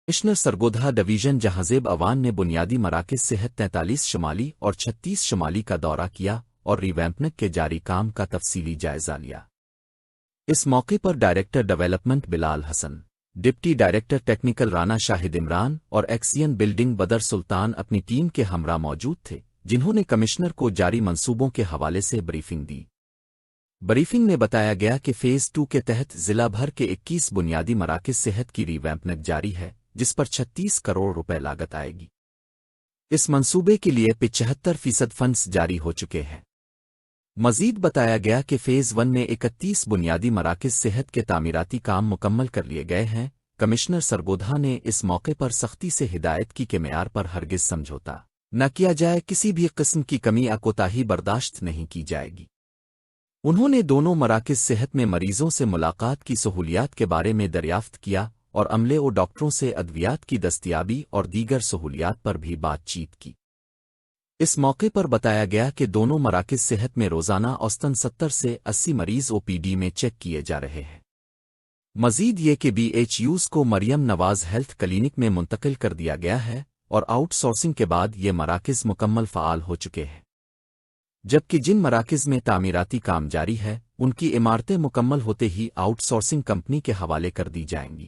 Commissioner Sargodha division جہازیب Awan نے بنیادی مراکز صحت 43 شمالی اور 36 شمالی کا دورہ کیا اور ریویمپنگ کے جاری کام کا تفصیلی جائزہ لیا۔ اس موقع پر ڈائریکٹر ڈیولپمنٹ بلال حسن، ڈپٹی ڈائریکٹر ٹیکنیکل رانا شاہد عمران اور ایکسین بلڈنگ بدر سلطان اپنی ٹیم کے ہمراہ موجود تھے، جنہوں نے کمشنر کو جاری منصوبوں کے حوالے سے بریفنگ دی۔ بریفنگ میں بتایا گیا کہ فیز 2 کے تحت ضلع بھر کے 21 بنیادی مراکز صحت کی ریویمپنگ جاری ہے، جس پر 36 کروڑ روپے لاگت آئے گی۔ اس منصوبے کے لیے 75% فنڈز جاری ہو چکے ہیں۔ مزید بتایا گیا کہ فیز 1 میں 31 بنیادی مراکز صحت کے تعمیراتی کام مکمل کر لیے گئے ہیں۔ کمشنر سرگودھا نے اس موقع پر سختی سے ہدایت کی کہ معیار پر ہرگز سمجھوتا نہ کیا جائے، کسی بھی قسم کی کمی یا کوتاہی برداشت نہیں کی جائے گی۔ انہوں نے دونوں مراکز صحت میں مریضوں سے ملاقات کی سہولیات کے بارے میں دریافت کیا اور عملے و ڈاکٹروں سے ادویات کی دستیابی اور دیگر سہولیات پر بھی بات چیت کی۔ اس موقع پر بتایا گیا کہ دونوں مراکز صحت میں روزانہ اوسطاً 70 سے 80 مریض او پی ڈی میں چیک کیے جا رہے ہیں۔ مزید یہ کہ BHUs کو مریم نواز ہیلتھ کلینک میں منتقل کر دیا گیا ہے اور آؤٹ سورسنگ کے بعد یہ مراکز مکمل فعال ہو چکے ہیں، جبکہ جن مراکز میں تعمیراتی کام جاری ہے ان کی عمارتیں مکمل ہوتے ہی آؤٹ سورسنگ کمپنی کے حوالے کر دی جائیں گی۔